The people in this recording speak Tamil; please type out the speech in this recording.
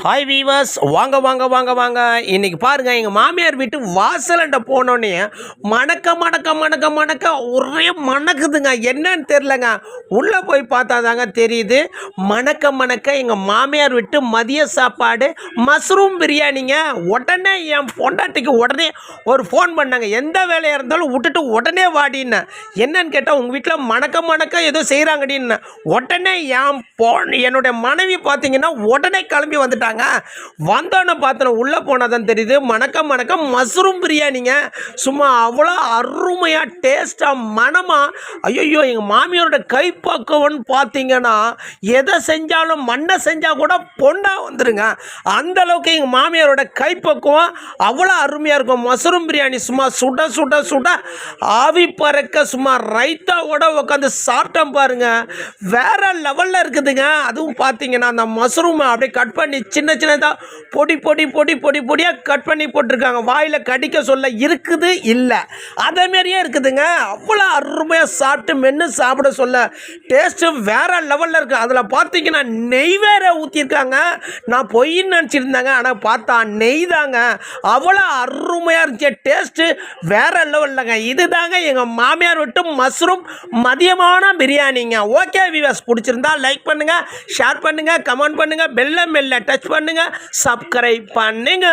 ஹாய் வீவர்ஸ், வாங்க வாங்க வாங்க வாங்க. இன்றைக்கி பாருங்கள், எங்கள் மாமியார் வீட்டு வாசலண்ட போனோன்னே மணக்க மணக்க மணக்க மணக்க ஒரே மணக்குதுங்க. என்னன்னு தெரிலங்க. உள்ளே போய் பார்த்தா தாங்க தெரியுது. மணக்க மணக்க எங்கள் மாமியார் வீட்டு மதிய சாப்பாடு மஷ்ரூம் பிரியாணிங்க. உடனே என் பொண்டாட்டிக்கு உடனே ஒரு ஃபோன் பண்ணாங்க. எந்த வேலையாக இருந்தாலும் விட்டுட்டு உடனே வாடின்னு. என்னன்னு கேட்டால், உங்கள் வீட்டில் மணக்க மணக்க ஏதோ செய்கிறாங்கடின்னு. உடனே என்னுடைய மனைவி பார்த்தீங்கன்னா உடனே கிளம்பி வந்துட்டாங்க. வந்தோன்னு பார்த்தோம், உள்ளே போனால் தான் தெரியுது. மணக்க மணக்க மஷ்ரூம் பிரியாணிங்க. சும்மா அவ்வளோ அருமையாக டேஸ்ட்டாக மனமாக. ஐயோ, எங்கள் மாமியாரோட கைப்பக்குவம்னு பார்த்தீங்கன்னா எதை செஞ்சாலும் மண்ணை செஞ்சால் கூட பொண்ணாக வந்துடுங்க. அந்தளவுக்கு எங்கள் மாமியாரோட கைப்பக்குவம் அவ்வளோ அருமையாக இருக்கும். மஷ்ரூம் பிரியாணி சும்மா சுட சுட சுட ஆவி பறக்க சும்மா ரைத்தாவோட உட்காந்து சாப்பிட்டோம் பாருங்க. வேற லெவலில் இருக்குதுங்க. அதுவும் பார்த்தீங்கன்னா அந்த மஷ்ரூமை அப்படியே கட் பண்ணி சின்ன சின்னதாக பொடி பொடி பொடி பொடி பொடியாக கட் பண்ணி போட்டிருக்காங்க. வாயில் கடிக்க சொல்ல இருக்குது இல்லை, அதேமாரியே இருக்குதுங்க. அவ்வளோ அருமையாக சாப்பிட்டு மென்று சாப்பிட சொல்ல டேஸ்ட்டு வேறு லெவலில் இருக்குது. அதில் பார்த்தீங்கன்னா நெய் வேற ஊற்றிருக்காங்க. நான் பொய்ன்னு நினச்சிருந்தாங்க, ஆனால் பார்த்தா நெய் தாங்க. அவ்வளோ அருமையாக இருந்துச்சு. டேஸ்ட்டு வேறு லெவலில்ங்க. இது தாங்க எங்கள் மாமியார் விட்டு மஷ்ரூம் மதியமான பிரியாணிங்க. ஓகே வீவர்ஸ், பிடிச்சிருந்தா லைக் பண்ணுங்கள், ஷேர் பண்ணுங்கள், கமெண்ட் பண்ணுங்கள், பெல்ல டச் பண்ணுங்க, சப்ஸ்கிரைப் பண்ணுங்க.